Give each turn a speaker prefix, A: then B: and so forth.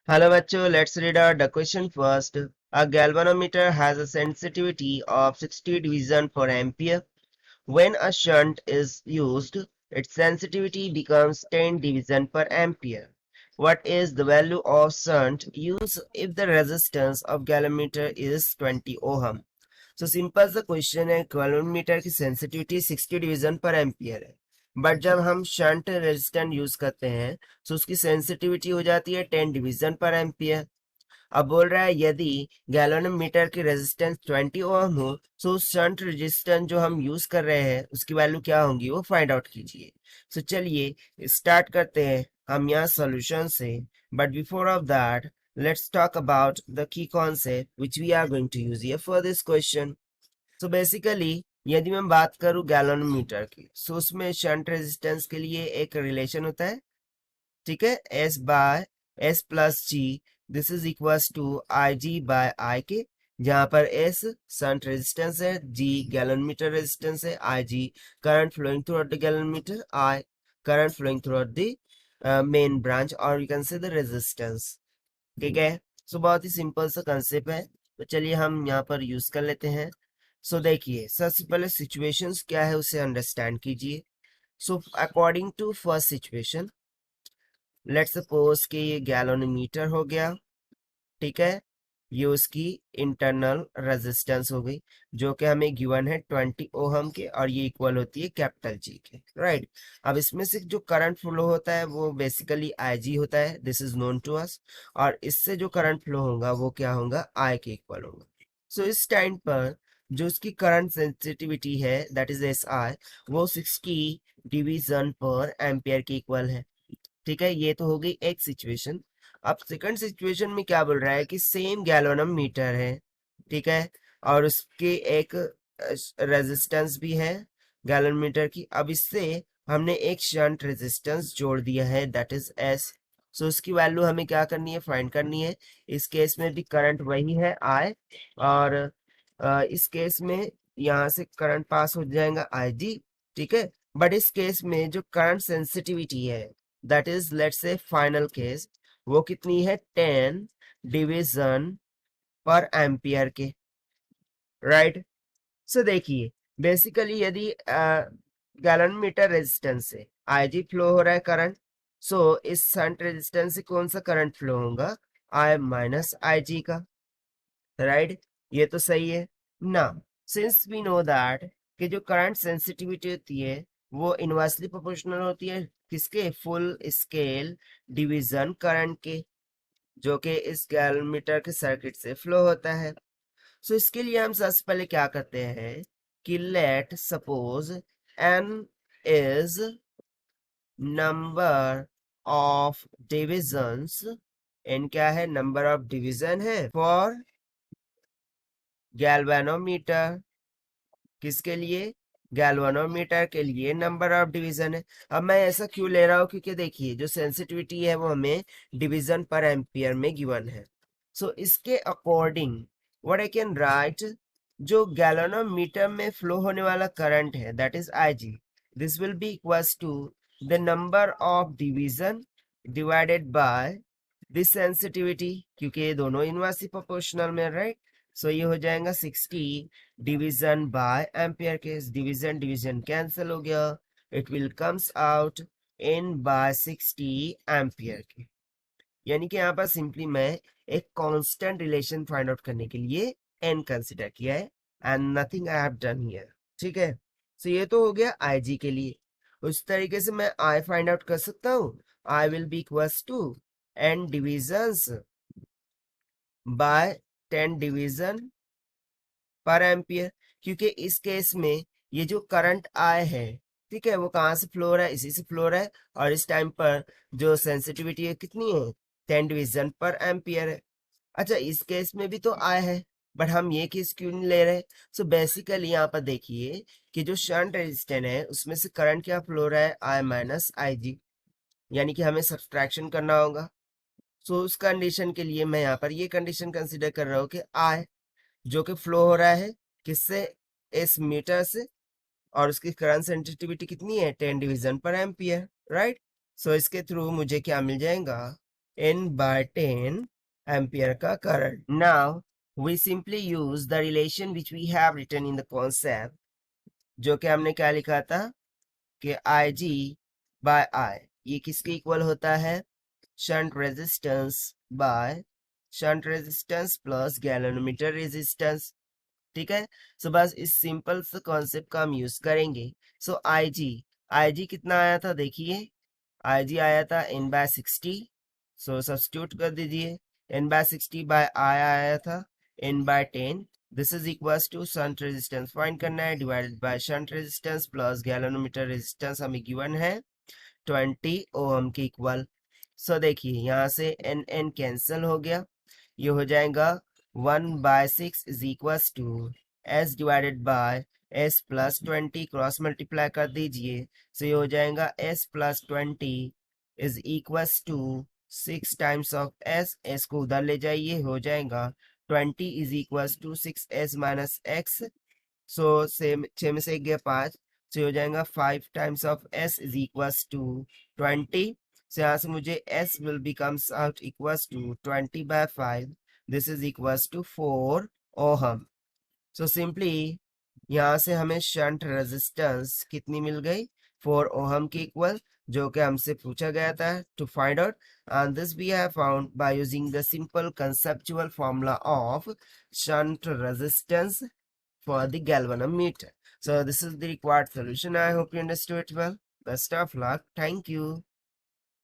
A: Hello bachcho, let's read out the question first. A galvanometer has a sensitivity of 60 division per ampere. When a shunt is used, its sensitivity becomes 10 division per ampere. What is the value of shunt used if the resistance of galvanometer is 20 ohm? So simple सा question है, galvanometer की sensitivity 60 division पर ampere है, but जब हम shunt resistance use करते हैं तो उसकी सेंसिटिविटी हो जाती है 10 डिवीजन पर एम्पियर। अब बोल रहा है यदि गैलोनोमीटर की रेजिस्टेंस 20 ओम हो तो उस शंट रेजिस्टेंस जो हम यूज कर रहे हैं उसकी वैल्यू क्या होगी वो फाइंड आउट कीजिए। सो चलिए स्टार्ट करते हैं हम यहाँ सॉल्यूशन से, but before of that let's talk about the key concept which we are going to use here for this question. So basically यदि मैं बात करूं गैलोनोमीटर की, सो उसमें शंट रेजिस्टेंस के लिए एक रिलेशन होता है, ठीक है, S by S plus G, this is equals to I G by I के, जहां पर एस शंट रेजिस्टेंस है, जी गैलोनमीटर रेजिस्टेंस है, I G current flowing through out the galvanometer, I current flowing through out the main branch और you can say the resistance. ठीक है, सो बहुत ही simple सा कंसेप्ट है, तो चलिए हम यहाँ पर यूज कर लेते हैं। सो देखिए सबसे पहले सिचुएशंस क्या है उसे अंडरस्टैंड कीजिए। So according to first situation, let's suppose कि ये गैलोनोमीटर हो गया, ठीक है, ये उसकी इंटरनल रेजिस्टेंस हो गई जो कि हमें गिवन है 20 ओहम के और ये इक्वल होती है कैपिटल जी के, राइट। अब इसमें से जो करंट फ्लो होता है वो बेसिकली आई जी होता है, this is known to us, और इससे जो करंट फ्लो होगा वो क्या होगा, आई के इक्वल होगा। सो इस टाइम पर जो उसकी करंट सेंसिटिविटी है दैट इज एस आई, वो 60 डिवीजन पर एम्पियर के इक्वल है। ठीक है, ये तो हो गई एक सिचुएशन। अब सेकंड सिचुएशन में क्या बोल रहा है कि सेम गैलोनम मीटर है, ठीक है, और उसके एक रेजिस्टेंस भी है गैलन मीटर की। अब इससे हमने एक शंट रेजिस्टेंस जोड़ दिया है दैट इज एस। सो उसकी वैल्यू हमें क्या करनी है, फाइंड करनी है। इस केस में भी करंट वही है आई, और इस केस में यहाँ से करंट पास हो जाएगा आई जी, ठीक है। बट इस केस में जो करंट सेंसिटिविटी है that is let's say final case, वो कितनी है, 10 डिवीजन पर एम्पियर के, राइट। सो देखिए बेसिकली यदि गैलन मीटर रेजिस्टेंस से आईजी फ्लो हो रहा है करंट, सो इस शंट रेजिस्टेंस से कौन सा करंट फ्लो होगा, आई माइनस आई जी का, राइट। ये तो सही है ना। सिंस वी नो दैट कि जो करंट सेंसिटिविटी होती है वो इनवर्सली प्रोपोर्शनल होती है किसके, फुल स्केल डिवीजन करंट के, जो कि इस गैलोमीटर के सर्किट से फ्लो होता है। सो इसके लिए हम सबसे पहले क्या करते हैं कि let suppose n is number of divisions, n क्या है, नंबर ऑफ डिवीजन है फॉर गैल्वेनोमीटर, किसके लिए, गैल्वेनोमीटर के लिए नंबर ऑफ डिवीजन है। अब मैं ऐसा क्यों ले रहा हूँ, क्योंकि देखिए जो सेंसिटिविटी है वो हमें डिवीजन पर एम्पियर में गिवन है। सो इसके according what I can write, जो गैल्वेनोमीटर में फ्लो होने वाला करंट है that is I G, this will be equals to the number of division divided by this sensitivity, क्योंकि ये दोनों इनवर्सली प्रोपोर्शनल में, राइट। सो ये हो जाएगा 60 डिवीजन बाय एम्पियर के, डिवीजन डिवीजन कैंसिल हो गया, it will comes out n by 60 ampere के। यानी कि यहाँ पर सिंपली मैं एक कांस्टेंट रिलेशन फाइंड आउट करने के लिए एन कंसिडर किया है and nothing I have done here, ठीक है। सो ये तो हो गया आई जी के लिए। उस तरीके से मैं आई फाइंड आउट कर सकता हूँ, I will be equals to N divisions by 10 division पर एम्पियर, क्योंकि इस केस में ये जो करंट आई है, ठीक है, वो कहाँ से फ्लो हो रहा है, इसी से फ्लो हो रहा है, और इस टाइम पर जो सेंसिटिविटी है कितनी है, 10 डिवीजन पर एम्पियर है। अच्छा इस केस में भी तो आई है, बट हम ये केस क्यों नहीं ले रहे। सो बेसिकली यहाँ पर देखिए कि जो शंट रेजिस्टेंस है उसमें से करंट क्या फ्लो हो रहा है, आई माइनस आई जी, यानी कि हमें सब्सट्रैक्शन करना होगा। सो उस कंडीशन के लिए मैं यहाँ पर ये कंडीशन कंसिडर कर रहा हूँ कि आई जो कि फ्लो हो रहा है किससे, इस मीटर से, और उसकी करंट सेंसिटिविटी कितनी है, 10 डिवीजन पर एम्पियर, राइट। सो इसके थ्रू मुझे क्या मिल जाएगा, n by 10 एम्पियर का current. Now we simply use the relation which we have written in the concept, जो कि हमने क्या लिखा था कि Ig by I ये किसके इक्वल होता है, shunt resistance bye shunt resistance plus galvanometer resistance. ठीक है. सो बस इस सिंपल से कॉन्सेप्ट का हम यूज करेंगे. सो IG कितना आया था देखिए, IG आया था n बाय 60. सो सब्स्टिट्यूट कर दीजिए, n बाय 60 बाय I आया था n by 10. This is equals to shunt resistance find करना है divided by shunt resistance plus galvanometer resistance हमें गिवन है 20 ओम के इक्वल. सो देखिए यहाँ से एन एन कैंसिल हो गया, ये हो जाएगा 1/6 is equals to S divided by S plus 20 cross multiply कर दीजिए. सो ये हो जाएगा S plus 20 is equals to 6 times of S. S को उधर ले जाइए, हो जाएगा 20 is equals to 6s minus X. So same 6 में से 1 गया 5, so हो जाएगा 5 times of s is equals to 20. so यहाँ से मुझे s will becomes out equals to 20 by 5. this is equals to 4 ohm. so simply यहाँ से हमें शंट रेजिस्टेंस कितनी मिल गई, 4 ओहम के इक्वल, जो कि हमसे पूछा गया था to find out. And this we have found by using the simple conceptual formula of shunt resistance for the galvanometer. So this is the required solution. I hope you understood it well. Best of luck. Thank you.